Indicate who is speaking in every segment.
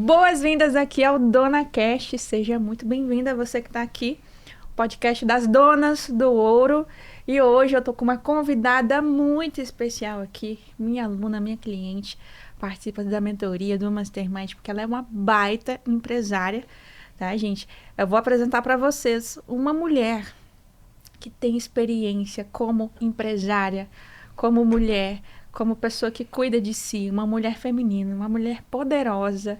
Speaker 1: Boas-vindas aqui ao Dona Cast. Seja muito bem-vinda você que está aqui, podcast das Donas do Ouro. E hoje eu tô com uma convidada muito especial aqui, minha aluna, minha cliente, participa da mentoria do Mastermind, porque ela é uma baita empresária, tá, gente? Eu vou apresentar para vocês uma mulher que tem experiência como empresária, como mulher, como pessoa que cuida de si, uma mulher feminina, uma mulher poderosa.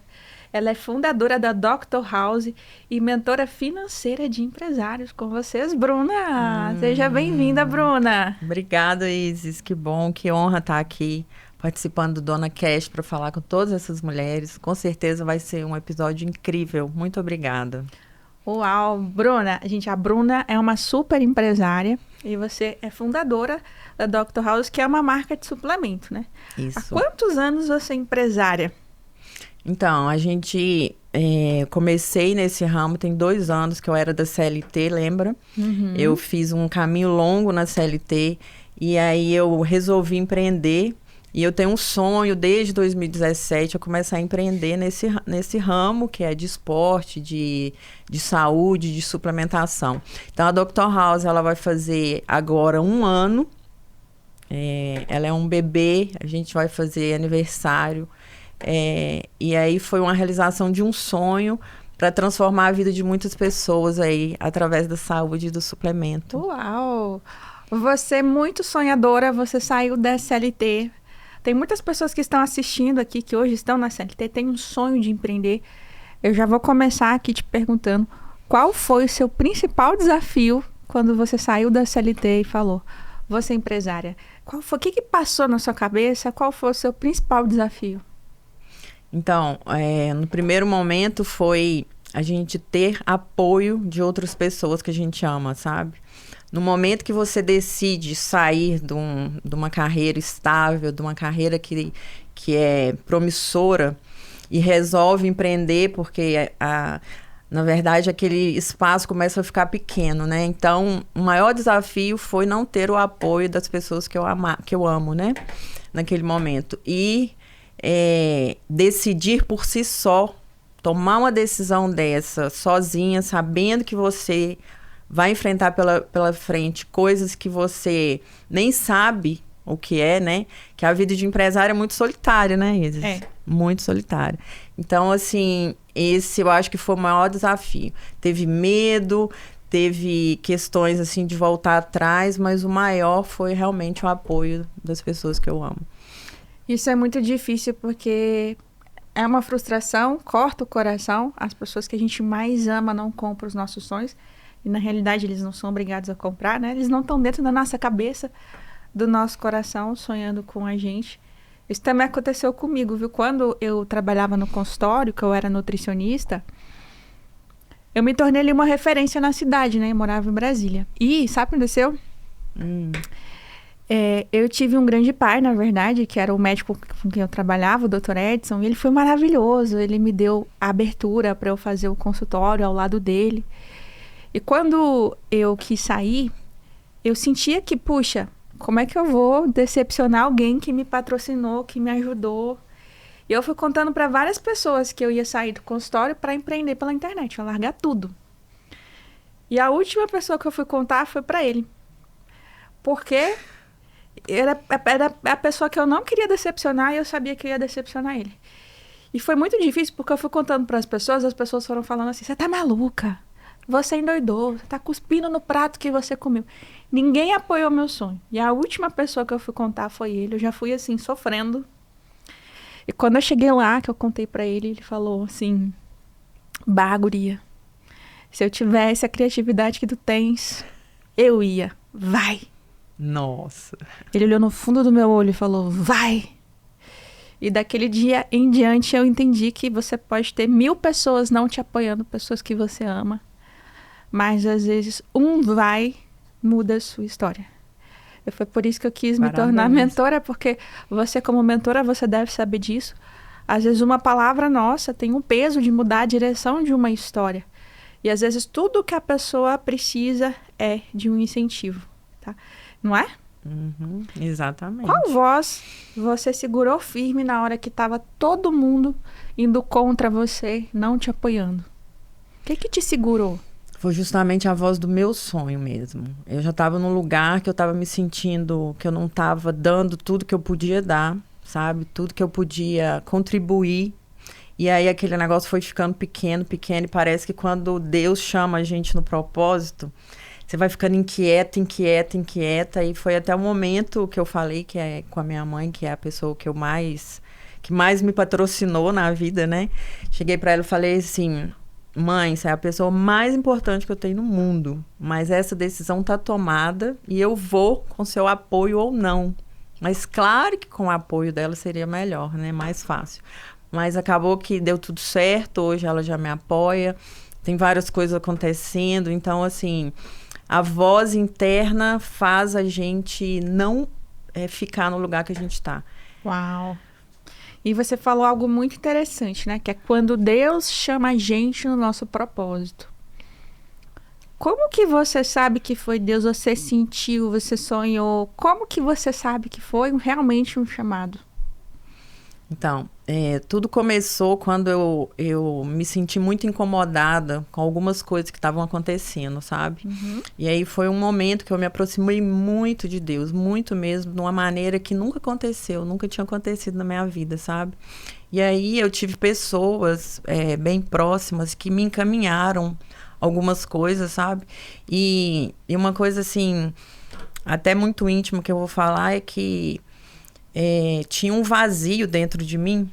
Speaker 1: Ela é fundadora da Dr. House e mentora financeira de empresários. Com vocês, Bruna. Seja bem-vinda, Bruna.
Speaker 2: Obrigada, Isis. Que bom, que honra estar aqui participando do Dona Cash para falar com todas essas mulheres. Com certeza vai ser um episódio incrível. Muito obrigada.
Speaker 1: Uau, Bruna. Gente, a Bruna é uma super empresária e você é fundadora da Dr. House, que é uma marca de suplemento, né?
Speaker 2: Isso.
Speaker 1: Há quantos anos você é empresária?
Speaker 2: Então, comecei nesse ramo, tem 2 anos que eu era da CLT, lembra?
Speaker 1: Uhum.
Speaker 2: Eu fiz um caminho longo na CLT e aí eu resolvi empreender. E eu tenho um sonho, desde 2017, eu começar a empreender nesse ramo, que é de esporte, de saúde, de suplementação. Então, a Dr. House, ela vai fazer agora 1 ano. Ela é um bebê, a gente vai fazer aniversário. E aí foi uma realização de um sonho para transformar a vida de muitas pessoas aí, através da saúde e do suplemento.
Speaker 1: Uau! Você é muito sonhadora, você saiu da CLT. Tem muitas pessoas que estão assistindo aqui, que hoje estão na CLT, têm um sonho de empreender. Eu já vou começar aqui te perguntando, qual foi o seu principal desafio quando você saiu da CLT e falou, você é empresária? O que passou na sua cabeça? Qual foi o seu principal desafio?
Speaker 2: Então, no primeiro momento foi a gente ter apoio de outras pessoas que a gente ama, sabe? No momento que você decide sair de uma carreira estável, de uma carreira que é promissora e resolve empreender, porque na verdade aquele espaço começa a ficar pequeno, né? Então, o maior desafio foi não ter o apoio das pessoas que eu amo, né? Naquele momento. E decidir por si só, tomar uma decisão dessa sozinha, sabendo que você vai enfrentar pela frente coisas que você nem sabe o que é, né? Que a vida de empresário é muito solitária, né, Isis? Muito solitária. Então, assim, esse eu acho que foi o maior desafio. Teve medo, teve questões, assim, de voltar atrás, mas o maior foi realmente o apoio das pessoas que eu amo.
Speaker 1: Isso é muito difícil porque é uma frustração, corta o coração. As pessoas que a gente mais ama não compram os nossos sonhos. E, na realidade, eles não são obrigados a comprar, né? Eles não estão dentro da nossa cabeça, do nosso coração, sonhando com a gente. Isso também aconteceu comigo, viu? Quando eu trabalhava no consultório, que eu era nutricionista, eu me tornei ali uma referência na cidade, né? Eu morava em Brasília. E sabe o que aconteceu? Eu tive um grande pai, na verdade, que era o médico com quem eu trabalhava, o Dr. Edson, e ele foi maravilhoso. Ele me deu a abertura para eu fazer o consultório ao lado dele. E quando eu quis sair, eu sentia que, puxa, como é que eu vou decepcionar alguém que me patrocinou, que me ajudou? E eu fui contando para várias pessoas que eu ia sair do consultório para empreender pela internet, ia largar tudo. E a última pessoa que eu fui contar foi para ele. Porque era a pessoa que eu não queria decepcionar e eu sabia que eu ia decepcionar ele. E foi muito difícil porque eu fui contando para as pessoas foram falando assim, você tá maluca? Você endoidou, você tá cuspindo no prato que você comeu. Ninguém apoiou meu sonho. E a última pessoa que eu fui contar foi ele. Eu já fui assim, sofrendo. E quando eu cheguei lá, que eu contei pra ele, ele falou assim, bah, guria, se eu tivesse a criatividade que tu tens, eu ia. Vai.
Speaker 2: Nossa.
Speaker 1: Ele olhou no fundo do meu olho e falou, vai. E daquele dia em diante eu entendi que você pode ter 1000 pessoas não te apoiando, pessoas que você ama. Mas, às vezes, muda a sua história. Foi por isso que eu quis me tornar mentora, porque você, como mentora, você deve saber disso. Às vezes, uma palavra nossa tem um peso de mudar a direção de uma história. E, às vezes, tudo que a pessoa precisa é de um incentivo, tá? Não é?
Speaker 2: Exatamente.
Speaker 1: Qual voz você segurou firme na hora que estava todo mundo indo contra você, não te apoiando? O que te segurou?
Speaker 2: Foi justamente a voz do meu sonho mesmo. Eu já estava num lugar que eu estava me sentindo que eu não estava dando tudo que eu podia dar, sabe? Tudo que eu podia contribuir. E aí aquele negócio foi ficando pequeno, pequeno. E parece que quando Deus chama a gente no propósito, você vai ficando inquieta, inquieta, inquieta. E foi até o momento que eu falei que é com a minha mãe, que é a pessoa que mais me patrocinou na vida, né? Cheguei para ela e falei assim: mãe, você é a pessoa mais importante que eu tenho no mundo, mas essa decisão tá tomada e eu vou com seu apoio ou não. Mas claro que com o apoio dela seria melhor, né? Mais fácil. Mas acabou que deu tudo certo, hoje ela já me apoia, tem várias coisas acontecendo, então assim, a voz interna faz a gente não ficar no lugar que a gente tá.
Speaker 1: Uau! E você falou algo muito interessante, né? Que é quando Deus chama a gente no nosso propósito. Como que você sabe que foi Deus? Você sentiu, você sonhou? Como que você sabe que foi realmente um chamado?
Speaker 2: Então, tudo começou quando eu me senti muito incomodada com algumas coisas que estavam acontecendo, sabe? E aí foi um momento que eu me aproximei muito de Deus, muito mesmo, de uma maneira que nunca aconteceu, nunca tinha acontecido na minha vida, sabe? E aí eu tive pessoas bem próximas que me encaminharam algumas coisas, sabe? E uma coisa assim, até muito íntima que eu vou falar é que tinha um vazio dentro de mim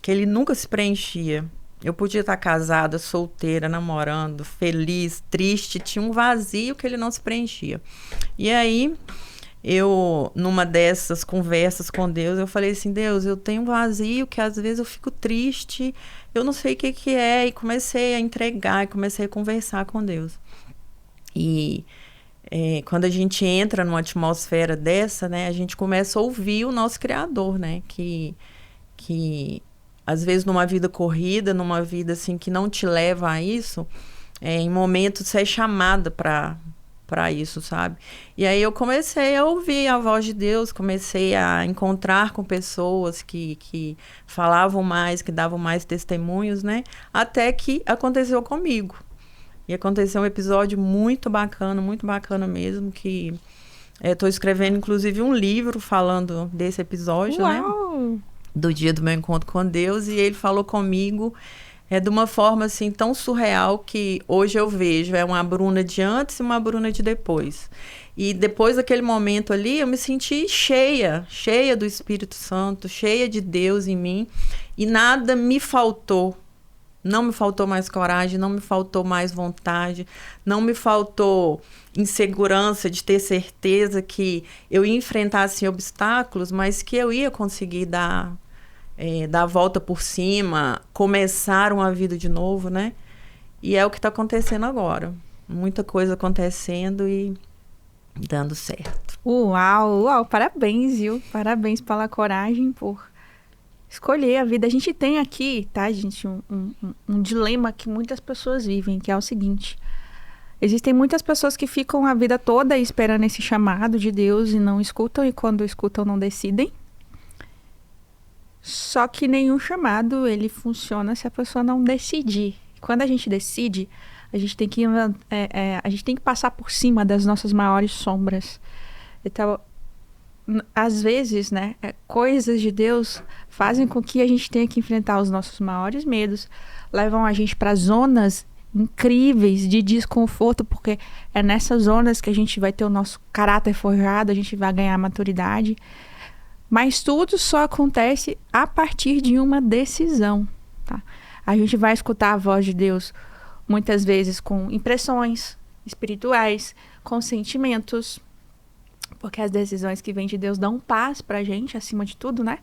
Speaker 2: que ele nunca se preenchia. Eu podia estar casada, solteira, namorando, feliz, triste, tinha um vazio que ele não se preenchia. E aí, eu, numa dessas conversas com Deus, eu falei assim: Deus, eu tenho um vazio que às vezes eu fico triste, eu não sei o que é, e comecei a entregar, e comecei a conversar com Deus. E quando a gente entra numa atmosfera dessa, né, a gente começa a ouvir o nosso Criador, né, que às vezes numa vida corrida, numa vida assim que não te leva a isso, em momentos você é chamada para isso, sabe? E aí eu comecei a ouvir a voz de Deus, comecei a encontrar com pessoas que falavam mais, que davam mais testemunhos, né, até que aconteceu comigo. E aconteceu um episódio muito bacana mesmo, que estou escrevendo, inclusive, um livro falando desse episódio,
Speaker 1: Uau!
Speaker 2: né? Do dia do meu encontro com Deus. E ele falou comigo de uma forma, assim, tão surreal que hoje eu vejo. É uma Bruna de antes e uma Bruna de depois. E depois daquele momento ali, eu me senti cheia do Espírito Santo, cheia de Deus em mim. E nada me faltou. Não me faltou mais coragem, não me faltou mais vontade, não me faltou insegurança de ter certeza que eu ia enfrentar assim, obstáculos, mas que eu ia conseguir dar a volta por cima, começar uma vida de novo, né? E é o que está acontecendo agora. Muita coisa acontecendo e dando certo.
Speaker 1: Uau, parabéns, viu? Parabéns pela coragem, por escolher a vida. A gente tem aqui, tá, gente, um dilema que muitas pessoas vivem, que é o seguinte: existem muitas pessoas que ficam a vida toda esperando esse chamado de Deus e não escutam, e quando escutam não decidem. Só que nenhum chamado, ele funciona se a pessoa não decidir. Quando a gente decide, a gente tem que passar por cima das nossas maiores sombras. Então, às vezes, né, coisas de Deus fazem com que a gente tenha que enfrentar os nossos maiores medos, levam a gente para zonas incríveis de desconforto, porque é nessas zonas que a gente vai ter o nosso caráter forjado, a gente vai ganhar maturidade. Mas tudo só acontece a partir de uma decisão, tá? A gente vai escutar a voz de Deus muitas vezes com impressões espirituais, com sentimentos, porque as decisões que vêm de Deus dão paz pra gente, acima de tudo, né?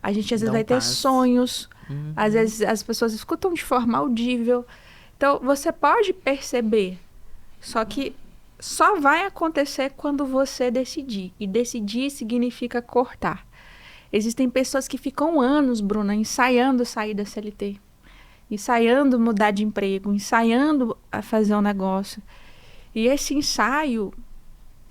Speaker 1: A gente às vezes vai ter sonhos, às vezes as pessoas escutam de forma audível. Então, você pode perceber, só que só vai acontecer quando você decidir. E decidir significa cortar. Existem pessoas que ficam anos, Bruna, ensaiando sair da CLT, ensaiando mudar de emprego, ensaiando a fazer um negócio. E esse ensaio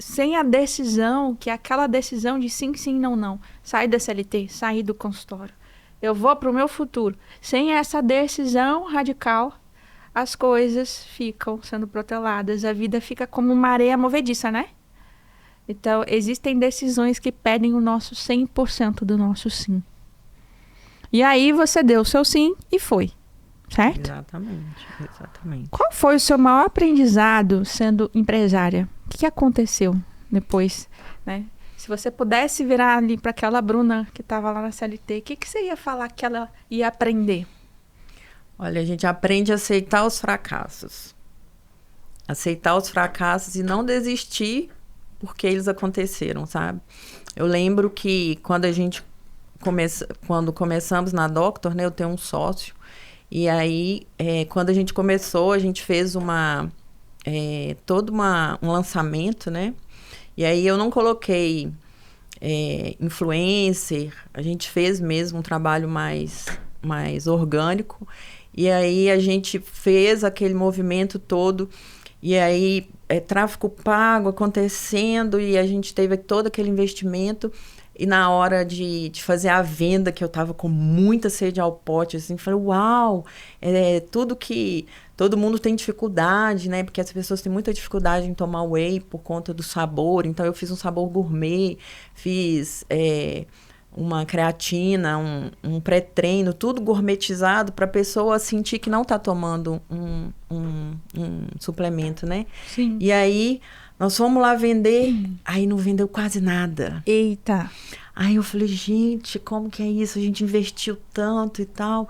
Speaker 1: sem a decisão, que é aquela decisão de sim, sim, não, não. Sair da CLT, sair do consultório. Eu vou para o meu futuro. Sem essa decisão radical, as coisas ficam sendo proteladas. A vida fica como uma areia movediça, né? Então, existem decisões que pedem o nosso 100% do nosso sim. E aí você deu o seu sim e foi, certo?
Speaker 2: Exatamente.
Speaker 1: Qual foi o seu maior aprendizado sendo empresária? O que aconteceu depois, né? Se você pudesse virar ali para aquela Bruna que estava lá na CLT, o que você ia falar que ela ia aprender?
Speaker 2: Olha, a gente aprende a aceitar os fracassos. Aceitar os fracassos e não desistir porque eles aconteceram, sabe? Eu lembro que quando começamos na Doctor, né? Eu tenho um sócio. E aí, quando a gente começou, a gente fez todo um lançamento, né? E aí eu não coloquei influencer, a gente fez mesmo um trabalho mais orgânico. E aí a gente fez aquele movimento todo, e aí tráfego pago acontecendo, e a gente teve todo aquele investimento. E na hora de fazer a venda, que eu tava com muita sede ao pote, assim, falei, uau, tudo que todo mundo tem dificuldade, né? Porque as pessoas têm muita dificuldade em tomar whey por conta do sabor. Então, eu fiz um sabor gourmet, fiz uma creatina, um pré-treino, tudo gourmetizado para a pessoa sentir que não tá tomando um suplemento, né?
Speaker 1: Sim.
Speaker 2: E aí, nós fomos lá vender, aí não vendeu quase nada.
Speaker 1: Eita!
Speaker 2: Aí eu falei, gente, como que é isso? A gente investiu tanto e tal.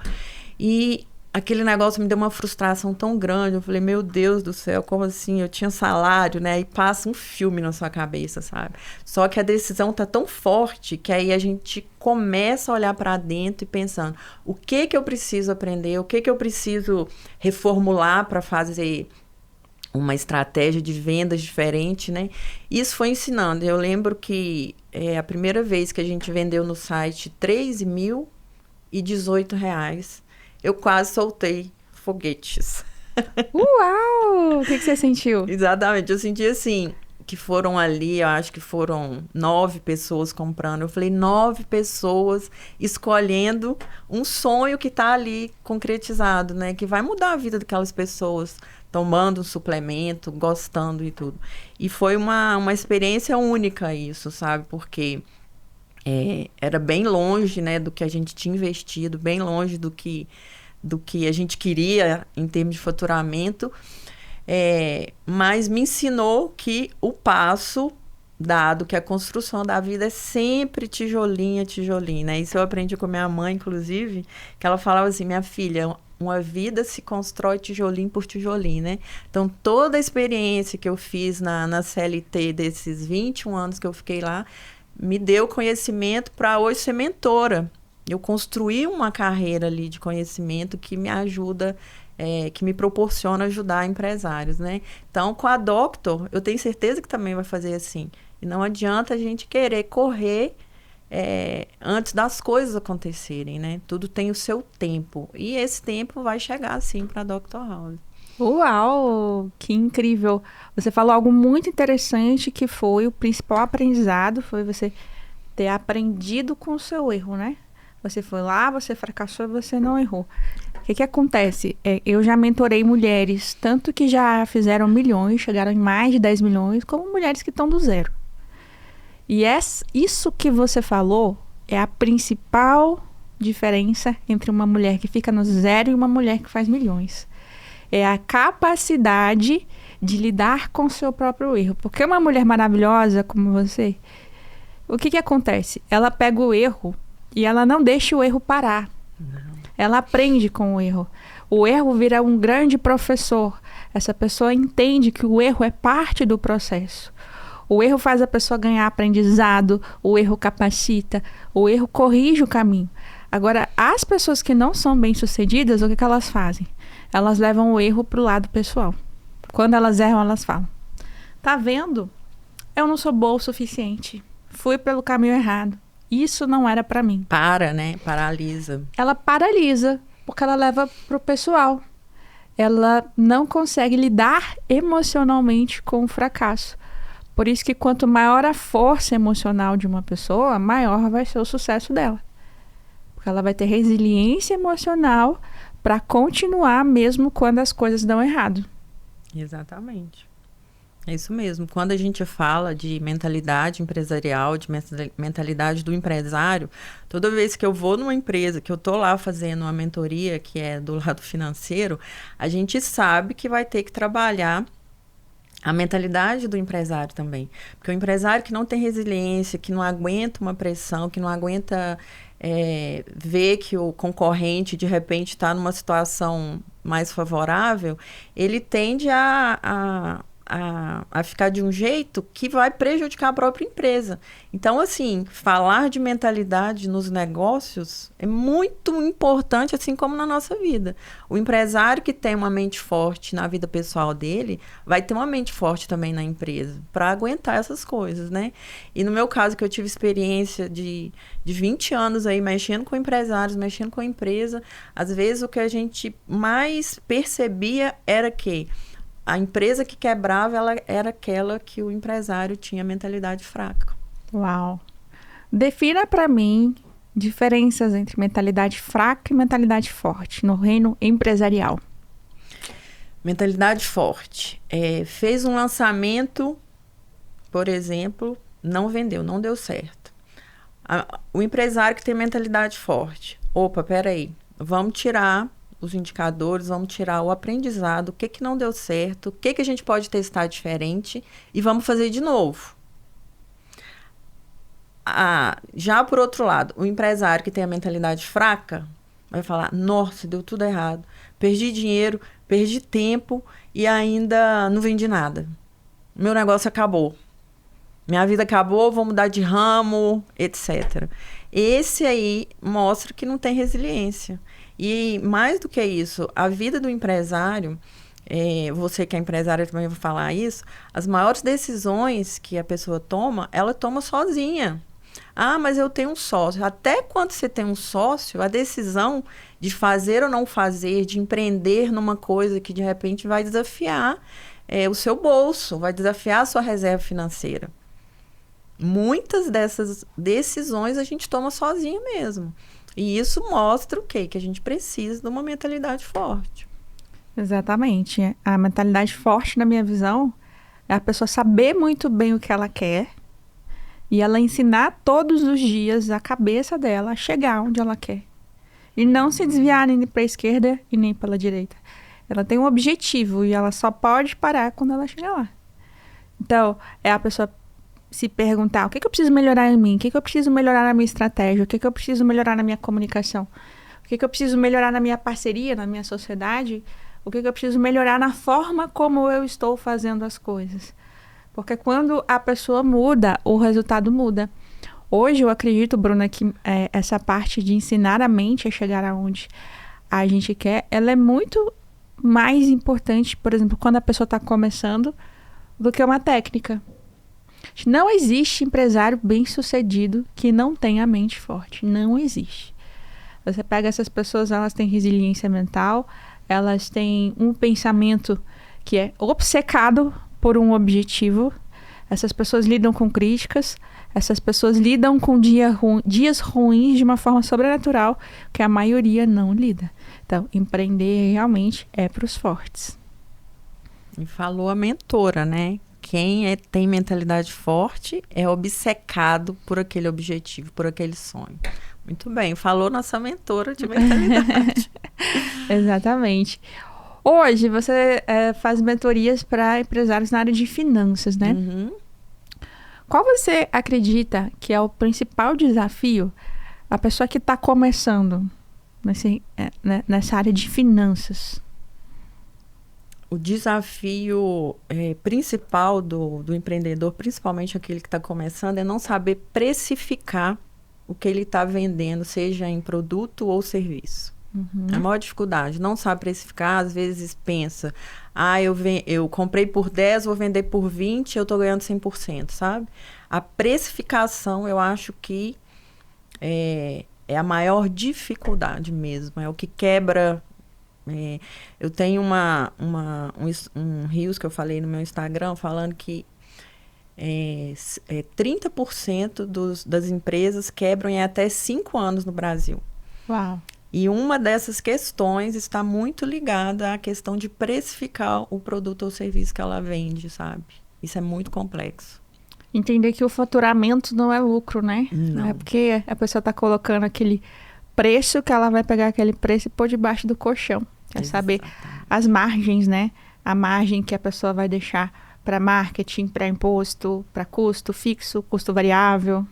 Speaker 2: E aquele negócio me deu uma frustração tão grande. Eu falei, meu Deus do céu, como assim? Eu tinha salário, né? E passa um filme na sua cabeça, sabe? Só que a decisão tá tão forte que aí a gente começa a olhar para dentro e pensando, o que eu preciso aprender? O que eu preciso reformular para fazer uma estratégia de vendas diferente, né? Isso foi ensinando. Eu lembro que a primeira vez que a gente vendeu no site R$13.018, eu quase soltei foguetes.
Speaker 1: Uau! O que você sentiu?
Speaker 2: Exatamente. Eu senti assim, que foram ali, eu acho que foram 9 pessoas comprando. Eu falei, 9 pessoas escolhendo um sonho que está ali concretizado, né? Que vai mudar a vida daquelas pessoas, tomando um suplemento, gostando e tudo. E foi uma experiência única isso, sabe? Porque era bem longe, né, do que a gente tinha investido, bem longe do que a gente queria em termos de faturamento. Mas me ensinou que o passo dado, que a construção da vida é sempre tijolinho a tijolinho, né? Isso eu aprendi com minha mãe, inclusive, que ela falava assim, minha filha, uma vida se constrói tijolinho por tijolinho, né? Então, toda a experiência que eu fiz na CLT desses 21 anos que eu fiquei lá, me deu conhecimento para hoje ser mentora. Eu construí uma carreira ali de conhecimento que me ajuda, que me proporciona ajudar empresários, né? Então, com a Doctor, eu tenho certeza que também vai fazer assim. E não adianta a gente querer correr antes das coisas acontecerem, né? Tudo tem o seu tempo. E esse tempo vai chegar, sim, para a Dr. House.
Speaker 1: Uau! Que incrível! Você falou algo muito interessante, que foi o principal aprendizado, foi você ter aprendido com o seu erro, né? Você foi lá, você fracassou e você não errou. O que acontece? Eu já mentorei mulheres, tanto que já fizeram milhões, chegaram em mais de 10 milhões, como mulheres que estão do zero. E isso que você falou é a principal diferença entre uma mulher que fica no zero e uma mulher que faz milhões. É a capacidade de lidar com o seu próprio erro. Porque uma mulher maravilhosa como você, o que acontece? Ela pega o erro e ela não deixa o erro parar. Não. Ela aprende com o erro. O erro vira um grande professor. Essa pessoa entende que o erro é parte do processo. O erro faz a pessoa ganhar aprendizado, o erro capacita, o erro corrige o caminho. Agora, as pessoas que não são bem-sucedidas, o que elas fazem? Elas levam o erro para o lado pessoal. Quando elas erram, elas falam, tá vendo? Eu não sou boa o suficiente. Fui pelo caminho errado. Isso não era para mim.
Speaker 2: Né? Paralisa.
Speaker 1: Ela paralisa, porque ela leva pro pessoal. Ela não consegue lidar emocionalmente com o fracasso. Por isso que quanto maior a força emocional de uma pessoa, maior vai ser o sucesso dela. Porque ela vai ter resiliência emocional para continuar mesmo quando as coisas dão errado.
Speaker 2: Exatamente. É isso mesmo. Quando a gente fala de mentalidade empresarial, de mentalidade do empresário, toda vez que eu vou numa empresa, que eu estou lá fazendo uma mentoria, que é do lado financeiro, a gente sabe que vai ter que trabalhar a mentalidade do empresário também. Porque o empresário que não tem resiliência, que não aguenta uma pressão, que não aguenta ver que o concorrente, de repente, está numa situação mais favorável, ele tende a ficar de um jeito que vai prejudicar a própria empresa. Então, assim, falar de mentalidade nos negócios é muito importante, assim como na nossa vida. O empresário que tem uma mente forte na vida pessoal dele, vai ter uma mente forte também na empresa, para aguentar essas coisas, né? E no meu caso, que eu tive experiência de 20 anos aí, mexendo com empresários, mexendo com a empresa, às vezes o que a gente mais percebia era que a empresa que quebrava, ela era aquela que o empresário tinha mentalidade fraca.
Speaker 1: Uau! Defina para mim diferenças entre mentalidade fraca e mentalidade forte no reino empresarial.
Speaker 2: Mentalidade forte. Fez um lançamento, por exemplo, não vendeu, não deu certo. O empresário que tem mentalidade forte. Opa, peraí, vamos tirar os indicadores, vamos tirar o aprendizado, o que não deu certo, o que a gente pode testar diferente e vamos fazer de novo. Já por outro lado, o empresário que tem a mentalidade fraca vai falar, nossa, deu tudo errado, perdi dinheiro, perdi tempo e ainda não vendi nada. Meu negócio acabou. Minha vida acabou, vou mudar de ramo, etc. Esse aí mostra que não tem resiliência. E mais do que isso, a vida do empresário, você que é empresária também vai falar isso, as maiores decisões que a pessoa toma, ela toma sozinha. Ah, mas eu tenho um sócio. Até quando você tem um sócio, a decisão de fazer ou não fazer, de empreender numa coisa que de repente vai desafiar o seu bolso, vai desafiar a sua reserva financeira. Muitas dessas decisões a gente toma sozinha mesmo. E isso mostra o quê? Que a gente precisa de uma mentalidade forte.
Speaker 1: Exatamente. A mentalidade forte, na minha visão, é a pessoa saber muito bem o que ela quer e ela ensinar todos os dias a cabeça dela a chegar onde ela quer. E não se desviar nem para a esquerda e nem pela direita. Ela tem um objetivo e ela só pode parar quando ela chegar lá. Então, é a pessoa se perguntar, o que eu preciso melhorar em mim? O que eu preciso melhorar na minha estratégia? O que eu preciso melhorar na minha comunicação? O que eu preciso melhorar na minha parceria, na minha sociedade? O que eu preciso melhorar na forma como eu estou fazendo as coisas? Porque quando a pessoa muda, o resultado muda. Hoje eu acredito, Bruna, que essa parte de ensinar a mente a chegar aonde a gente quer, ela é muito mais importante, por exemplo, quando a pessoa está começando, do que uma técnica. Não existe empresário bem-sucedido que não tenha mente forte. Não existe. Você pega essas pessoas, elas têm resiliência mental, elas têm um pensamento que é obcecado por um objetivo. Essas pessoas lidam com críticas, essas pessoas lidam com dias ruins de uma forma sobrenatural, que a maioria não lida. Então, empreender realmente é para os fortes.
Speaker 2: E falou a mentora, né? Quem tem mentalidade forte é obcecado por aquele objetivo, por aquele sonho. Muito bem, falou nossa mentora de mentalidade.
Speaker 1: Exatamente. Hoje você faz mentorias para empresários na área de finanças, né?
Speaker 2: Uhum.
Speaker 1: Qual você acredita que é o principal desafio a pessoa que está começando nessa área de finanças?
Speaker 2: O desafio principal do empreendedor, principalmente aquele que está começando, é não saber precificar o que ele está vendendo, seja em produto ou serviço.
Speaker 1: Uhum.
Speaker 2: É a maior dificuldade. Não sabe precificar, às vezes pensa, eu comprei por 10, vou vender por 20, eu estou ganhando 100%, sabe? A precificação, eu acho que é a maior dificuldade mesmo, é o que quebra. Eu tenho um reels que eu falei no meu Instagram falando que 30% das empresas quebram em até 5 anos no Brasil.
Speaker 1: Uau.
Speaker 2: E uma dessas questões está muito ligada à questão de precificar o produto ou serviço que ela vende, sabe? Isso é muito complexo.
Speaker 1: Entender que o faturamento não é lucro, né?
Speaker 2: Não.
Speaker 1: É porque a pessoa está colocando aquele preço que ela vai pegar aquele preço e pôr debaixo do colchão. Quer saber as margens, né? A margem que a pessoa vai deixar para marketing, para imposto, para custo fixo, custo variável.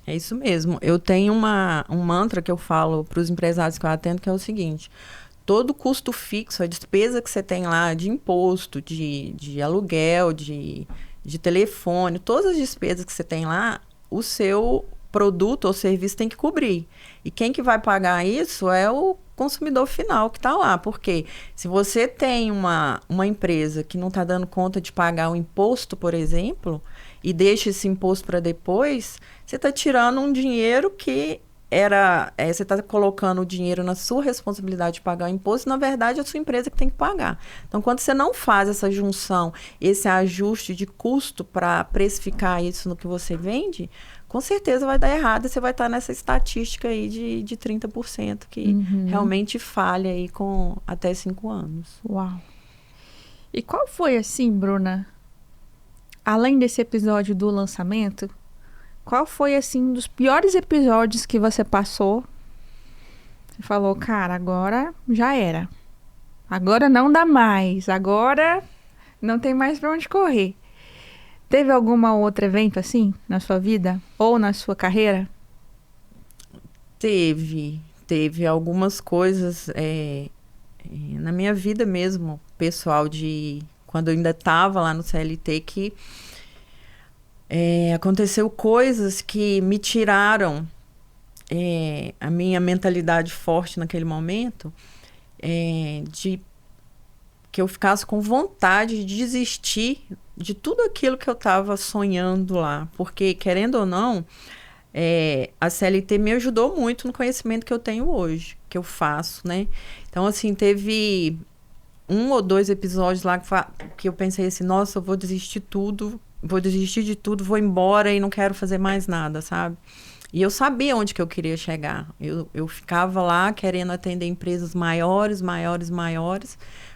Speaker 2: É isso mesmo. Eu tenho um mantra que eu falo para os empresários que eu atendo, que é o seguinte: todo custo fixo, a despesa que você tem lá de imposto, de aluguel, de telefone, todas as despesas que você tem lá, o seu produto ou serviço tem que cobrir. E quem que vai pagar isso é o consumidor final que está lá. Porque se você tem uma empresa que não está dando conta de pagar o imposto, por exemplo, e deixa esse imposto para depois, você está tirando um dinheiro que você está colocando o dinheiro na sua responsabilidade de pagar o imposto, e, na verdade, é a sua empresa que tem que pagar. Então, quando você não faz essa junção, esse ajuste de custo para precificar isso no que você vende, com certeza vai dar errado e você vai estar nessa estatística aí de 30% que realmente falha aí com até 5 anos.
Speaker 1: Uau! E qual foi, assim, Bruna, além desse episódio do lançamento, qual foi, assim, um dos piores episódios que você passou? Você falou, cara, agora já era. Agora não dá mais. Agora não tem mais pra onde correr. Teve algum outro evento, assim, na sua vida? Ou na sua carreira?
Speaker 2: Teve algumas coisas na minha vida mesmo, pessoal, quando eu ainda estava lá no CLT, que aconteceu coisas que me tiraram a minha mentalidade forte naquele momento, de que eu ficasse com vontade de desistir de tudo aquilo que eu estava sonhando lá. Porque, querendo ou não, a CLT me ajudou muito no conhecimento que eu tenho hoje, que eu faço, né? Então, assim, teve 1 ou 2 episódios lá que eu pensei assim, nossa, eu vou desistir de tudo, vou embora e não quero fazer mais nada, sabe? E eu sabia onde que eu queria chegar. Eu ficava lá querendo atender empresas maiores,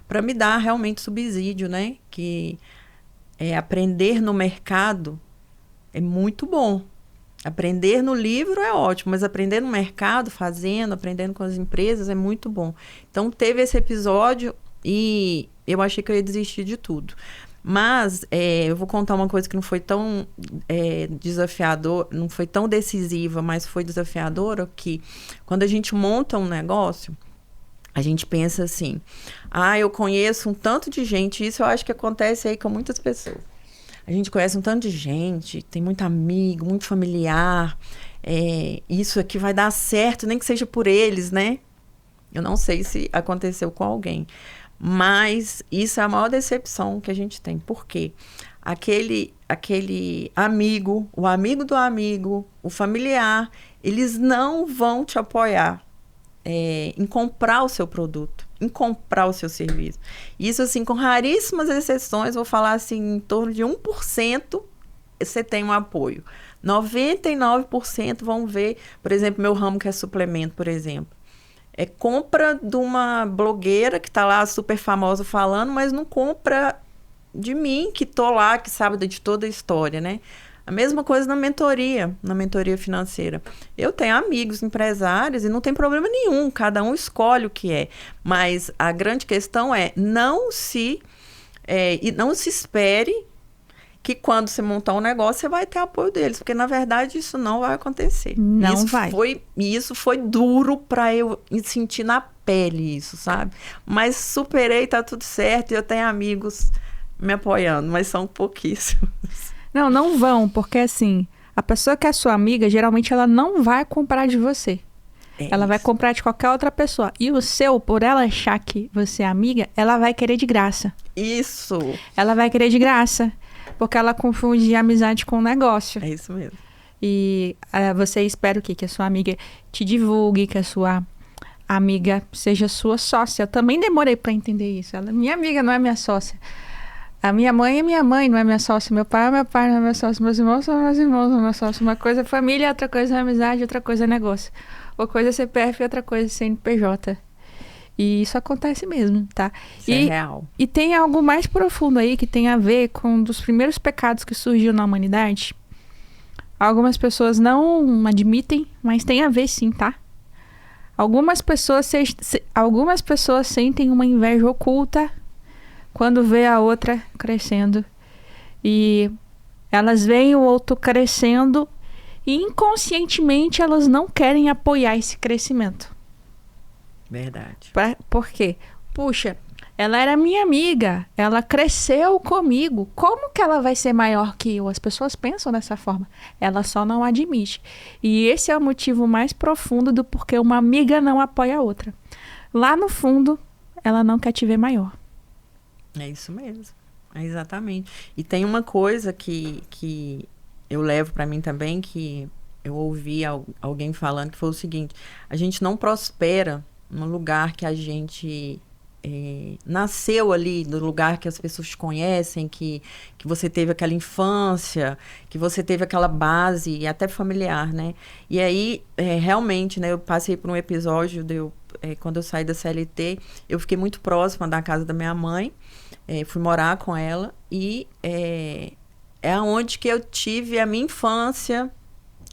Speaker 2: para me dar realmente subsídio, né? Que aprender no mercado é muito bom. Aprender no livro é ótimo, mas aprender no mercado, aprendendo com as empresas é muito bom. Então, teve esse episódio e eu achei que eu ia desistir de tudo. Mas eu vou contar uma coisa que não foi tão desafiador, não foi tão decisiva, mas foi desafiadora, que quando a gente monta um negócio, a gente pensa assim, eu conheço um tanto de gente, isso eu acho que acontece aí com muitas pessoas. A gente conhece um tanto de gente, tem muito amigo, muito familiar, isso aqui vai dar certo, nem que seja por eles, né? Eu não sei se aconteceu com alguém, mas isso é a maior decepção que a gente tem. Por quê? Aquele amigo, o amigo do amigo, o familiar, eles não vão te apoiar em comprar o seu produto, em comprar o seu serviço. Isso, assim, com raríssimas exceções, vou falar assim, em torno de 1% você tem um apoio. 99% vão ver, por exemplo, meu ramo que é suplemento, por exemplo. Compra de uma blogueira que está lá super famosa falando, mas não compra de mim, que tô lá, que sabe de toda a história, né? A mesma coisa na mentoria financeira. Eu tenho amigos empresários e não tem problema nenhum, cada um escolhe o que é. Mas a grande questão não se espere que quando você montar um negócio, você vai ter apoio deles, porque na verdade isso não vai acontecer. Isso foi duro para eu sentir na pele isso, sabe? Mas superei, tá tudo certo, e eu tenho amigos me apoiando, mas são pouquíssimos.
Speaker 1: Não vão, porque assim, a pessoa que é sua amiga, geralmente ela não vai comprar de você. Ela vai comprar de qualquer outra pessoa. E o seu, por ela achar que você é amiga, ela vai querer de graça.
Speaker 2: Isso.
Speaker 1: Ela vai querer de graça, porque ela confunde amizade com negócio.
Speaker 2: É isso mesmo.
Speaker 1: E você espera o quê? Que a sua amiga te divulgue, que a sua amiga seja sua sócia. Eu também demorei para entender isso. Ela, minha amiga não é minha sócia. A minha mãe é minha mãe, não é minha sócia. Meu pai é meu pai, não é meu sócio. Meus irmãos são meus irmãos, não é meu sócio. Uma coisa é família, outra coisa é amizade, outra coisa é negócio. Uma coisa é CPF, outra coisa é CNPJ. E isso acontece mesmo, tá?
Speaker 2: Isso é real.
Speaker 1: E tem algo mais profundo aí que tem a ver com um dos primeiros pecados que surgiu na humanidade. Algumas pessoas não admitem, mas tem a ver sim, tá? Algumas pessoas sentem uma inveja oculta quando vê a outra crescendo. E elas veem o outro crescendo e inconscientemente elas não querem apoiar esse crescimento.
Speaker 2: Verdade.
Speaker 1: Por quê? Puxa, ela era minha amiga, ela cresceu comigo. Como que ela vai ser maior que eu? As pessoas pensam dessa forma. Ela só não admite. E esse é o motivo mais profundo do porquê uma amiga não apoia a outra. Lá no fundo, ela não quer te ver maior.
Speaker 2: É isso mesmo. É exatamente. E tem uma coisa que eu levo para mim também, que eu ouvi alguém falando, que foi o seguinte: a gente não prospera no lugar que a gente nasceu ali, no lugar que as pessoas te conhecem, que você teve aquela infância, que você teve aquela base, até familiar, né? E aí, realmente, né, eu passei por um episódio, quando eu saí da CLT, eu fiquei muito próxima da casa da minha mãe, fui morar com ela, e é onde que eu tive a minha infância,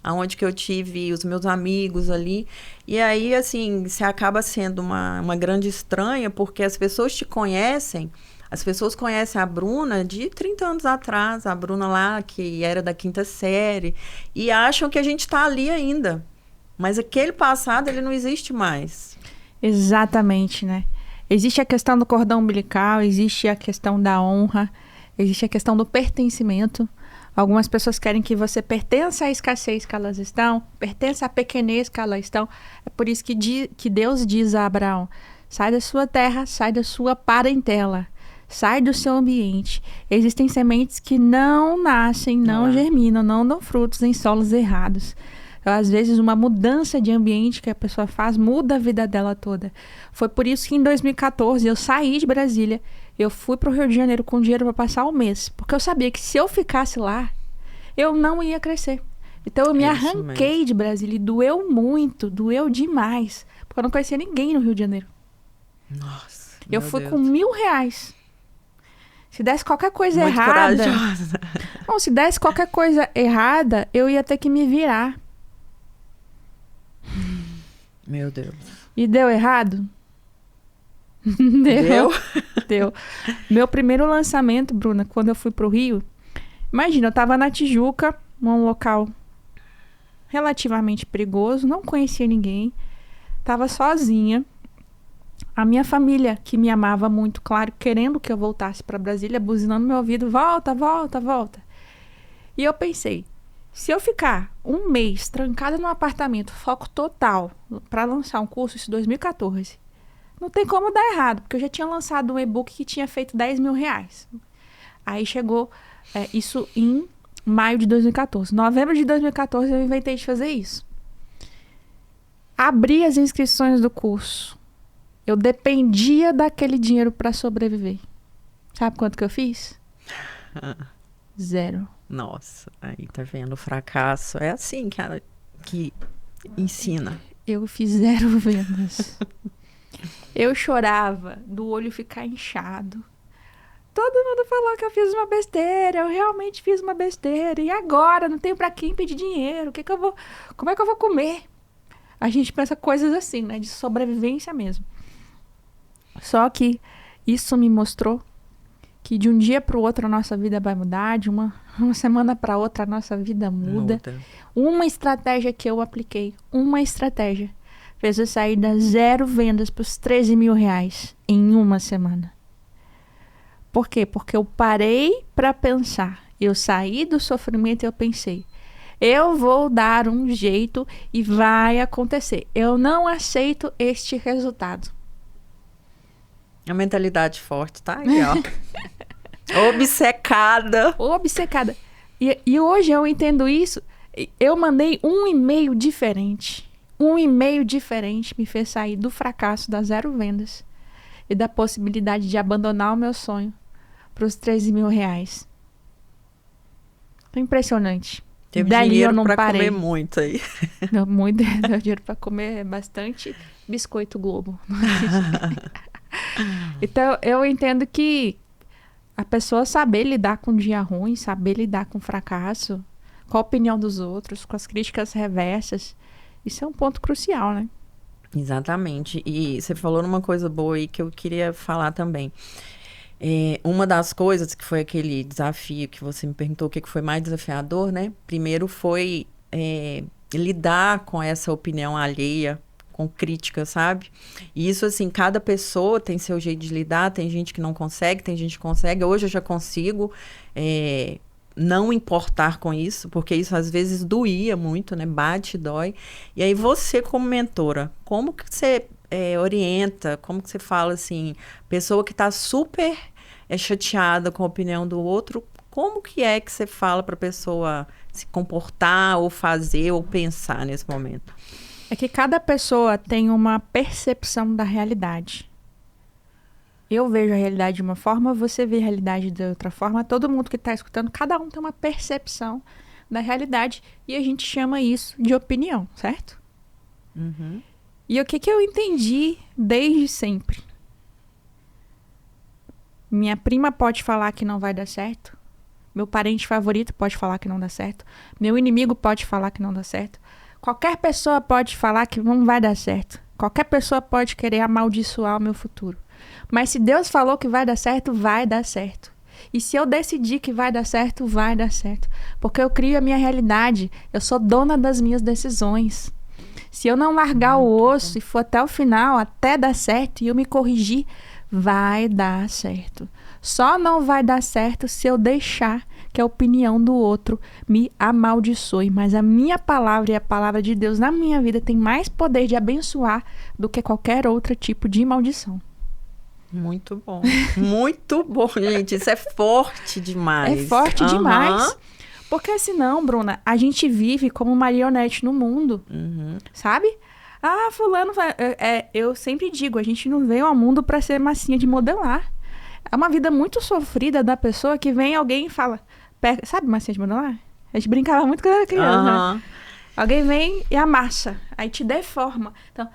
Speaker 2: aonde que eu tive os meus amigos ali. E aí, assim, você acaba sendo uma grande estranha, porque as pessoas te conhecem, as pessoas conhecem a Bruna de 30 anos atrás, a Bruna lá, que era da 5ª série, e acham que a gente está ali ainda. Mas aquele passado, ele não existe mais.
Speaker 1: Exatamente, né? Existe a questão do cordão umbilical, existe a questão da honra, existe a questão do pertencimento. Algumas pessoas querem que você pertença à escassez que elas estão, pertença à pequenez que elas estão. É por isso que Deus diz a Abraão: sai da sua terra, sai da sua parentela, sai do seu ambiente. Existem sementes que não nascem, não germinam, não dão frutos em solos errados. Então, às vezes, uma mudança de ambiente que a pessoa faz muda a vida dela toda. Foi por isso que em 2014 eu saí de Brasília. Eu fui para o Rio de Janeiro com dinheiro para passar um mês. Porque eu sabia que se eu ficasse lá, eu não ia crescer. Então eu me arranquei de Brasília e doeu muito, doeu demais. Porque eu não conhecia ninguém no Rio de Janeiro.
Speaker 2: Nossa.
Speaker 1: Eu fui com R$1.000. Se desse qualquer coisa
Speaker 2: muito
Speaker 1: errada...
Speaker 2: corajosa.
Speaker 1: Não, se desse qualquer coisa errada, eu ia ter que me virar.
Speaker 2: Meu Deus.
Speaker 1: E deu errado? Deu. Meu primeiro lançamento, Bruna, quando eu fui pro Rio, imagina, eu tava na Tijuca, num local relativamente perigoso, não conhecia ninguém, tava sozinha. A minha família, que me amava muito, claro, querendo que eu voltasse pra Brasília, buzinando no meu ouvido: volta, volta, volta. E eu pensei, se eu ficar um mês trancada num apartamento, foco total, para lançar um curso, isso em 2014, não tem como dar errado, porque eu já tinha lançado um e-book que tinha feito R$10.000. Aí chegou isso em maio de 2014. Novembro de 2014 eu inventei de fazer isso. Abri as inscrições do curso. Eu dependia daquele dinheiro para sobreviver. Sabe quanto que eu fiz? 0.
Speaker 2: Nossa, aí tá vendo o fracasso. É assim que ensina.
Speaker 1: Eu fiz 0 vendas. Eu chorava do olho ficar inchado. Todo mundo falou que eu fiz uma besteira. Eu realmente fiz uma besteira. E agora? Não tenho pra quem pedir dinheiro. Como é que eu vou comer? A gente pensa coisas assim, né? De sobrevivência mesmo. Só que isso me mostrou que de um dia para o outro a nossa vida vai mudar, de uma semana para outra a nossa vida muda. Uma estratégia que eu apliquei, fez eu sair das 0 vendas para os R$13.000 em uma semana. Por quê? Porque eu parei para pensar. Eu saí do sofrimento e eu pensei: eu vou dar um jeito e vai acontecer. Eu não aceito este resultado.
Speaker 2: A mentalidade forte, tá aí, ó. Obcecada.
Speaker 1: E hoje eu entendo isso. Eu mandei um e-mail diferente. Um e-mail diferente me fez sair do fracasso das 0 vendas e da possibilidade de abandonar o meu sonho para os 13 mil reais. Impressionante.
Speaker 2: Teve
Speaker 1: Dali
Speaker 2: dinheiro
Speaker 1: eu não
Speaker 2: pra
Speaker 1: parei.
Speaker 2: comer muito aí.
Speaker 1: Deu muito deu dinheiro para comer bastante biscoito Globo. Então, eu entendo que a pessoa saber lidar com o dia ruim, saber lidar com o fracasso, com a opinião dos outros, com as críticas reversas, isso é um ponto crucial, né?
Speaker 2: Exatamente. E você falou numa coisa boa aí que eu queria falar também. Uma das coisas que foi aquele desafio que você me perguntou o que foi mais desafiador, né? Primeiro foi lidar com essa opinião alheia, com crítica, sabe? E isso, assim, cada pessoa tem seu jeito de lidar, tem gente que não consegue, tem gente que consegue. Hoje eu já consigo não importar com isso, porque isso às vezes doía muito, né? Bate, dói. E aí você, como mentora, como que você orienta, como que você fala assim, pessoa que está super chateada com a opinião do outro, como que é que você fala para a pessoa se comportar, ou fazer, ou pensar nesse momento?
Speaker 1: É que cada pessoa tem uma percepção da realidade. Eu vejo a realidade de uma forma, você vê a realidade de outra forma. Todo mundo que está escutando, cada um tem uma percepção da realidade. E a gente chama isso de opinião, certo?
Speaker 2: Uhum.
Speaker 1: E o que eu entendi desde sempre? Minha prima pode falar que não vai dar certo. Meu parente favorito pode falar que não dá certo. Meu inimigo pode falar que não dá certo. Qualquer pessoa pode falar que não vai dar certo. Qualquer pessoa pode querer amaldiçoar o meu futuro. Mas se Deus falou que vai dar certo, vai dar certo. E se eu decidir que vai dar certo, vai dar certo. Porque eu crio a minha realidade. Eu sou dona das minhas decisões. Se eu não largar o osso e for até o final, até dar certo, e eu me corrigir, vai dar certo. Só não vai dar certo se eu deixar que a opinião do outro me amaldiçoe. Mas a minha palavra e a palavra de Deus na minha vida tem mais poder de abençoar do que qualquer outro tipo de maldição.
Speaker 2: Muito bom. Muito bom, gente. Isso é forte demais.
Speaker 1: É forte demais. Porque senão, Bruna, a gente vive como marionete no mundo. Sabe? Ah, fulano... eu sempre digo, a gente não veio ao mundo para ser massinha de modelar. É uma vida muito sofrida da pessoa que vem alguém e fala... Sabe massinha de modelar? A gente brincava muito quando era criança, né? Alguém vem e amassa. Aí te deforma. Então,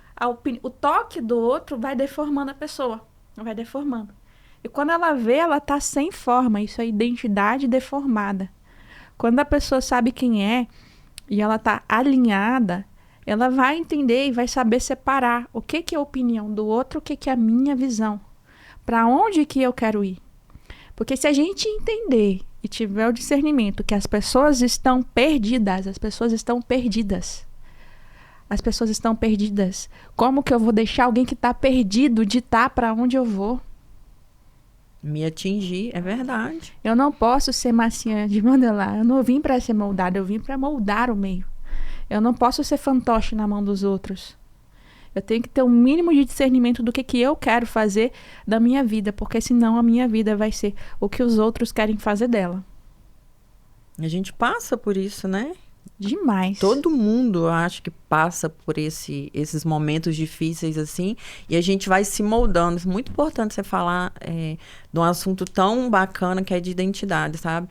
Speaker 1: o toque do outro vai deformando a pessoa. Vai deformando. E quando ela vê, ela tá sem forma. Isso é identidade deformada. Quando a pessoa sabe quem é e ela tá alinhada, ela vai entender e vai saber separar o que é a opinião do outro, o que é a minha visão. Para onde que eu quero ir? Porque se a gente entender e tiver o discernimento que as pessoas estão perdidas, as pessoas estão perdidas. As pessoas estão perdidas. Como que eu vou deixar alguém que está perdido ditar para onde eu vou?
Speaker 2: Me atingir, é verdade.
Speaker 1: Eu não posso ser massinha de modelar. Eu não vim para ser moldada, eu vim para moldar o meio. Eu não posso ser fantoche na mão dos outros. Eu tenho que ter um mínimo de discernimento do que eu quero fazer da minha vida, porque senão a minha vida vai ser o que os outros querem fazer dela.
Speaker 2: A gente passa por isso, né?
Speaker 1: Demais.
Speaker 2: Todo mundo, acho que passa por esses momentos difíceis, assim, e a gente vai se moldando. É muito importante você falar de um assunto tão bacana que é de identidade, sabe?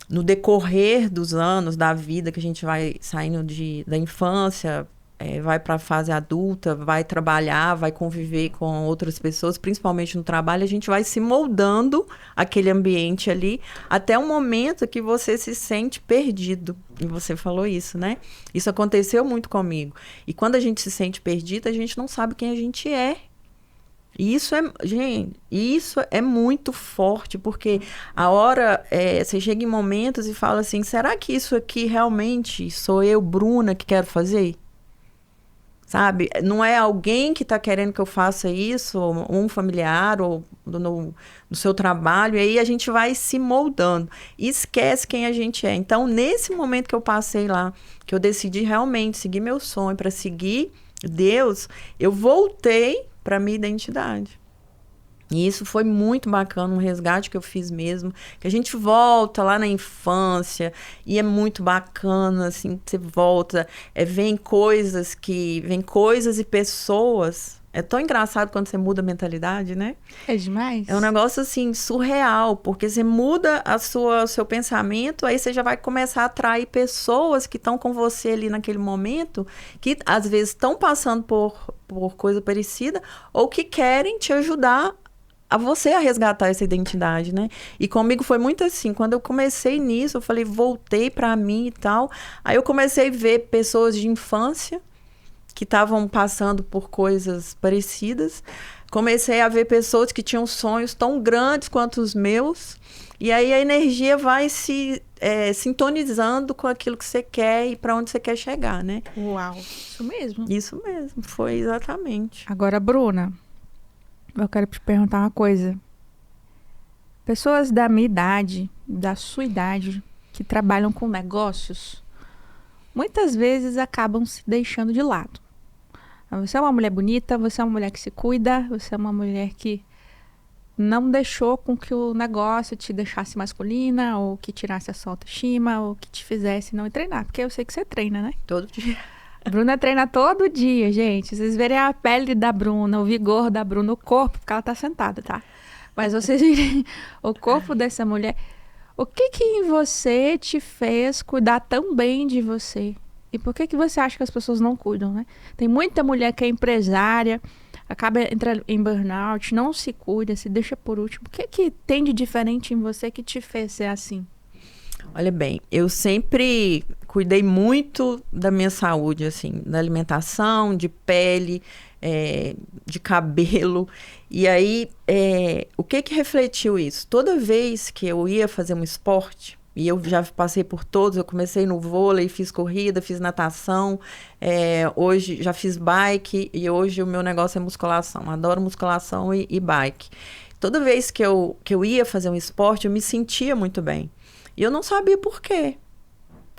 Speaker 2: No decorrer dos anos da vida, que a gente vai saindo da infância, vai para a fase adulta, vai trabalhar, vai conviver com outras pessoas, principalmente no trabalho, a gente vai se moldando aquele ambiente ali, até um momento que você se sente perdido. E você falou isso, né? Isso aconteceu muito comigo. E quando a gente se sente perdido, a gente não sabe quem a gente é. E isso é muito forte, porque a hora, você chega em momentos e fala assim, será que isso aqui realmente sou eu, Bruna, que quero fazer? Sabe? Não é alguém que está querendo que eu faça isso, ou um familiar, ou no seu trabalho, e aí a gente vai se moldando. E esquece quem a gente é. Então, nesse momento que eu passei lá, que eu decidi realmente seguir meu sonho, para seguir Deus, eu voltei para a minha identidade. E isso foi muito bacana, um resgate que eu fiz mesmo, que a gente volta lá na infância, e é muito bacana, assim, você volta, vem coisas e pessoas É tão engraçado quando você muda a mentalidade, né?
Speaker 1: É demais.
Speaker 2: É um negócio, assim, surreal, porque você muda o seu pensamento, aí você já vai começar a atrair pessoas que estão com você ali naquele momento, que às vezes estão passando por coisa parecida, ou que querem te ajudar a você a resgatar essa identidade, né? E comigo foi muito assim, quando eu comecei nisso, eu falei, voltei pra mim e tal, aí eu comecei a ver pessoas de infância que estavam passando por coisas parecidas, comecei a ver pessoas que tinham sonhos tão grandes quanto os meus, e aí a energia vai se sintonizando com aquilo que você quer e para onde você quer chegar, né?
Speaker 1: Uau, isso mesmo.
Speaker 2: Isso mesmo, foi exatamente.
Speaker 1: Agora, Bruna, eu quero te perguntar uma coisa. Pessoas da minha idade, da sua idade, que trabalham com negócios, muitas vezes acabam se deixando de lado. Você é uma mulher bonita, você é uma mulher que se cuida, você é uma mulher que não deixou com que o negócio te deixasse masculina, ou que tirasse a sua autoestima, ou que te fizesse não ir treinar. Porque eu sei que você treina, né?
Speaker 2: Todo dia.
Speaker 1: A Bruna treina todo dia, gente. Vocês verem a pele da Bruna, o vigor da Bruna, o corpo, porque ela tá sentada, tá? Mas vocês verem o corpo dessa mulher. O que que em você te fez cuidar tão bem de você? E por que que você acha que as pessoas não cuidam, né? Tem muita mulher que é empresária, acaba entrando em burnout, não se cuida, se deixa por último. O que que tem de diferente em você que te fez ser assim?
Speaker 2: Olha bem, eu sempre cuidei muito da minha saúde, assim, da alimentação, de pele, de cabelo. E aí, o que que refletiu isso? Toda vez que eu ia fazer um esporte, e eu já passei por todos, eu comecei no vôlei, fiz corrida, fiz natação, hoje já fiz bike, e hoje o meu negócio é musculação. Adoro musculação e bike. Toda vez que eu ia fazer um esporte, eu me sentia muito bem. E eu não sabia por quê.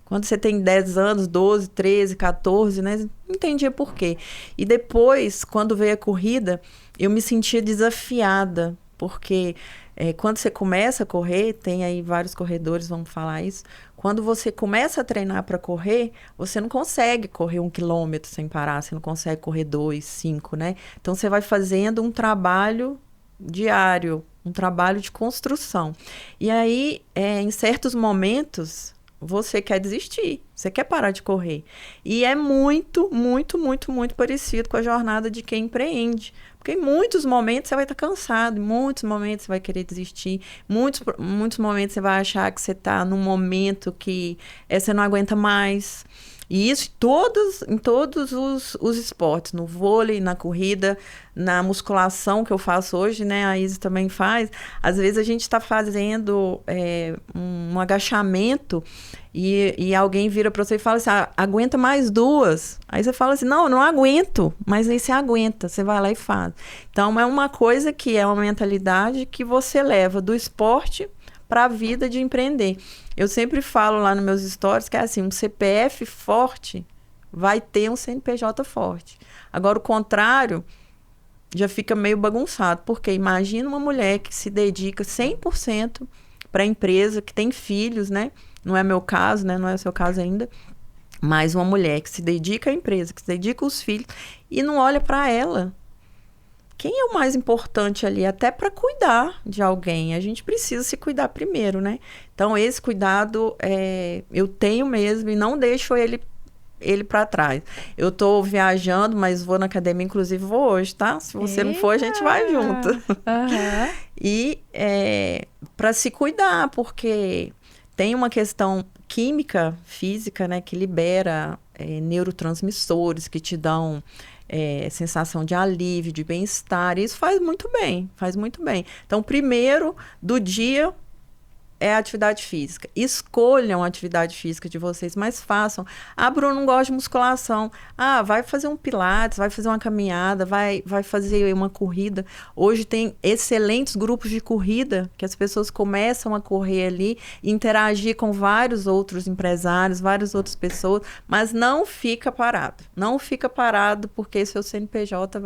Speaker 2: Quando você tem 10 anos, 12, 13, 14, né? Não entendia por quê. E depois, quando veio a corrida, eu me sentia desafiada. Porque quando você começa a correr, tem aí vários corredores vão falar isso. Quando você começa a treinar para correr, você não consegue correr 1 quilômetro sem parar. Você não consegue correr 2, 5, né? Então, você vai fazendo um trabalho diário, um trabalho de construção. E aí, em certos momentos, você quer desistir, você quer parar de correr. E é muito, muito, muito, muito parecido com a jornada de quem empreende. Porque em muitos momentos você vai estar cansado, em muitos momentos você vai querer desistir, muitos momentos você vai achar que você está num momento que você não aguenta mais. E isso em todos os esportes, no vôlei, na corrida, na musculação que eu faço hoje, né? A Izzy também faz. Às vezes a gente está fazendo um agachamento e alguém vira para você e fala assim, aguenta mais 2. Aí você fala assim, não aguento. Mas aí você aguenta, você vai lá e faz. Então é uma coisa que é uma mentalidade que você leva do esporte para a vida de empreender. Eu sempre falo lá nos meus stories que é assim, um CPF forte vai ter um CNPJ forte. Agora, o contrário já fica meio bagunçado, porque imagina uma mulher que se dedica 100% para a empresa, que tem filhos, né? Não é meu caso, né? Não é o seu caso ainda. Mas uma mulher que se dedica à empresa, que se dedica aos filhos e não olha para ela. Quem é o mais importante ali? Até para cuidar de alguém. A gente precisa se cuidar primeiro, né? Então, esse cuidado eu tenho mesmo e não deixo ele para trás. Eu tô viajando, mas vou na academia, inclusive vou hoje, tá? Se você não for, a gente vai junto.
Speaker 1: Uhum.
Speaker 2: E para se cuidar, porque tem uma questão química, física, né? Que libera neurotransmissores que te dão sensação de alívio, de bem-estar. Isso faz muito bem, faz muito bem. Então, primeiro do dia é a atividade física. Escolham a atividade física de vocês, mas façam. Bruno, não gosta de musculação. Vai fazer um pilates, vai fazer uma caminhada, vai fazer uma corrida. Hoje tem excelentes grupos de corrida que as pessoas começam a correr ali, interagir com vários outros empresários, várias outras pessoas, mas não fica parado. Não fica parado porque seu CNPJ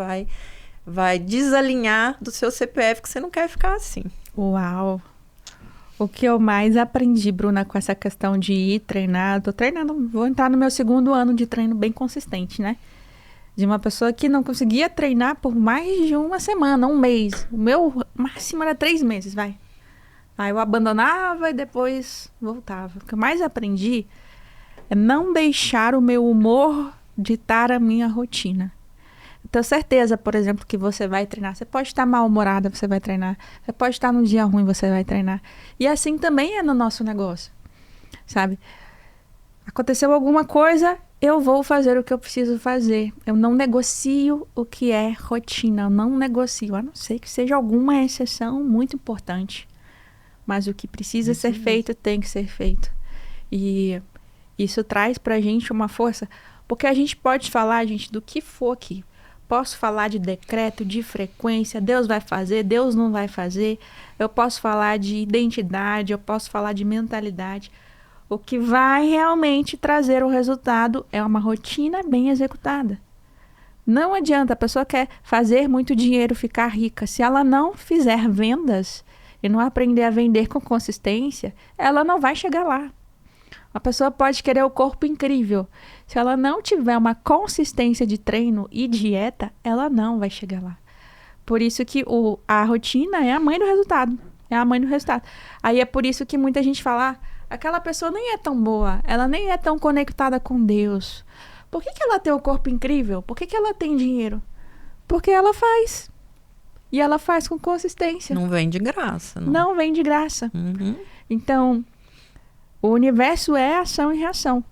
Speaker 2: vai desalinhar do seu CPF, que você não quer ficar assim.
Speaker 1: Uau! O que eu mais aprendi, Bruna, com essa questão de ir treinar, tô treinando, vou entrar no meu 2º ano de treino bem consistente, né? de uma pessoa que não conseguia treinar por mais de uma semana, um mês. O meu máximo era 3 meses, vai. Aí eu abandonava e depois voltava. O que eu mais aprendi é não deixar o meu humor ditar a minha rotina. Eu tenho certeza, por exemplo, que você vai treinar. Você pode estar mal-humorada, você vai treinar. Você pode estar num dia ruim, você vai treinar. E assim também é no nosso negócio, sabe? Aconteceu alguma coisa, eu vou fazer o que eu preciso fazer. Eu não negocio o que é rotina. Eu não negocio, a não ser que seja alguma exceção muito importante. Mas o que precisa ser feito tem que ser feito. E isso traz pra gente uma força. Porque a gente pode falar, gente, do que for aqui. Posso falar de decreto, de frequência, Deus vai fazer, Deus não vai fazer. Eu posso falar de identidade, eu posso falar de mentalidade. O que vai realmente trazer o resultado é uma rotina bem executada. Não adianta, a pessoa quer fazer muito dinheiro, ficar rica. Se ela não fizer vendas e não aprender a vender com consistência, ela não vai chegar lá. A pessoa pode querer o corpo incrível. Se ela não tiver uma consistência de treino e dieta, ela não vai chegar lá. Por isso que a rotina é a mãe do resultado. É a mãe do resultado. Aí é por isso que muita gente fala, aquela pessoa nem é tão boa, ela nem é tão conectada com Deus. Por que ela tem um corpo incrível? Por que ela tem dinheiro? Porque ela faz. E ela faz com consistência.
Speaker 2: Não vem de graça.
Speaker 1: Não vem de graça.
Speaker 2: Uhum.
Speaker 1: Então, o universo é ação e reação.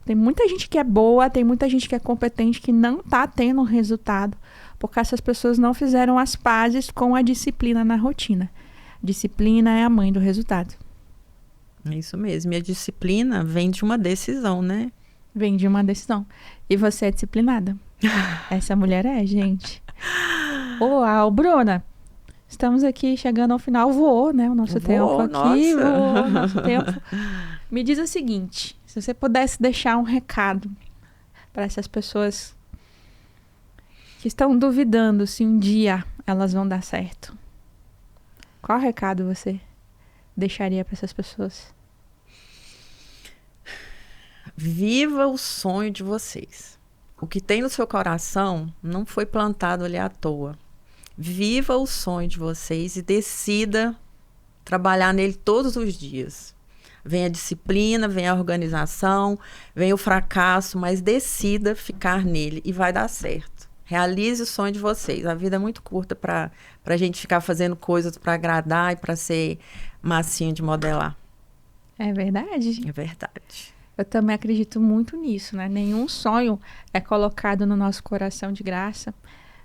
Speaker 1: Tem muita gente que é boa, tem muita gente que é competente, que não está tendo resultado, porque essas pessoas não fizeram as pazes com a disciplina na rotina. Disciplina é a mãe do resultado.
Speaker 2: É isso mesmo. E a disciplina vem de uma decisão, né?
Speaker 1: Vem de uma decisão. E você é disciplinada. Essa mulher é, gente. Uau, Bruna. Estamos aqui chegando ao final. Voou, né? O nosso tempo aqui. Voou o nosso tempo. Me diz o seguinte. Se você pudesse deixar um recado para essas pessoas que estão duvidando se um dia elas vão dar certo. Qual recado você deixaria para essas pessoas?
Speaker 2: Viva o sonho de vocês. O que tem no seu coração não foi plantado ali à toa. Viva o sonho de vocês e decida trabalhar nele todos os dias. Vem a disciplina, vem a organização, vem o fracasso, mas decida ficar nele e vai dar certo. Realize o sonho de vocês. A vida é muito curta para a gente ficar fazendo coisas para agradar e para ser massinha de modelar.
Speaker 1: É verdade?
Speaker 2: É verdade.
Speaker 1: Eu também acredito muito nisso, né? Nenhum sonho é colocado no nosso coração de graça.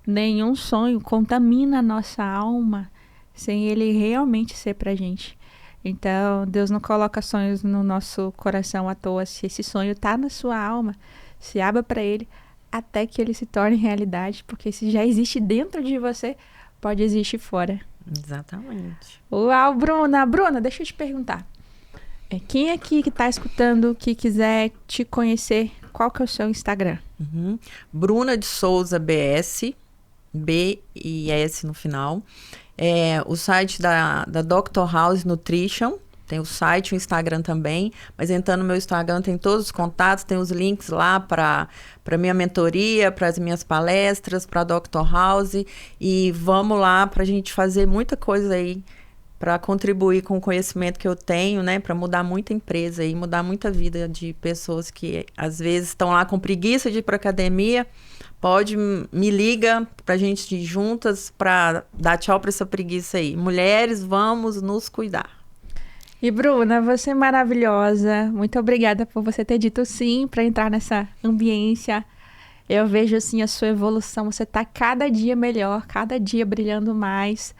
Speaker 1: Nenhum sonho contamina a nossa alma sem ele realmente ser pra gente. Então, Deus não coloca sonhos no nosso coração à toa. Se esse sonho tá na sua alma, se abra para ele até que ele se torne realidade, porque se já existe dentro de você, pode existir fora.
Speaker 2: Exatamente.
Speaker 1: Uau, Bruna! Bruna, deixa eu te perguntar. Quem aqui que tá escutando, que quiser te conhecer, qual que é o seu Instagram?
Speaker 2: Bruna de Souza BS, B e S no final. O site da Dr. House Nutrition, tem o site, o Instagram também, mas entrando no meu Instagram tem todos os contatos, tem os links lá para minha mentoria, para as minhas palestras, para a Dr. House, e vamos lá para a gente fazer muita coisa aí, para contribuir com o conhecimento que eu tenho, né, para mudar muita empresa e mudar muita vida de pessoas que às vezes estão lá com preguiça de ir para academia. Me liga pra gente ir juntas para dar tchau para essa preguiça aí. Mulheres, vamos nos cuidar.
Speaker 1: E Bruna, você é maravilhosa. Muito obrigada por você ter dito sim para entrar nessa ambiência. Eu vejo assim a sua evolução. Você tá cada dia melhor, cada dia brilhando mais.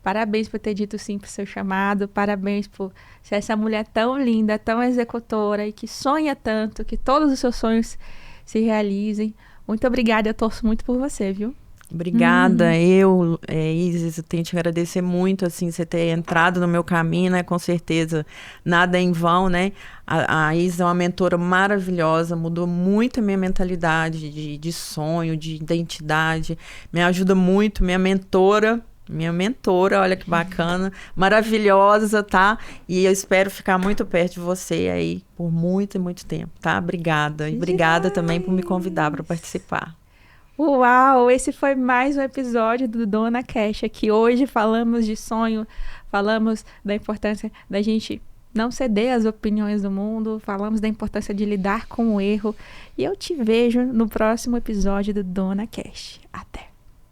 Speaker 1: Parabéns por ter dito sim pro seu chamado. Parabéns por ser essa mulher tão linda, tão executora e que sonha tanto, que todos os seus sonhos se realizem. Muito obrigada, eu torço muito por você, viu?
Speaker 2: Obrigada, Isis, eu tenho que te agradecer muito, assim, você ter entrado no meu caminho, né? Com certeza, nada é em vão, né? A Isis é uma mentora maravilhosa, mudou muito a minha mentalidade de sonho, de identidade, me ajuda muito, minha mentora, olha que bacana, maravilhosa, tá? E eu espero ficar muito perto de você aí por muito e muito tempo, tá? Obrigada. E obrigada também por me convidar para participar.
Speaker 1: Uau, esse foi mais um episódio do Dona Cash. Aqui hoje falamos de sonho, falamos da importância da gente não ceder às opiniões do mundo, falamos da importância de lidar com o erro. E eu te vejo no próximo episódio do Dona Cash. Até!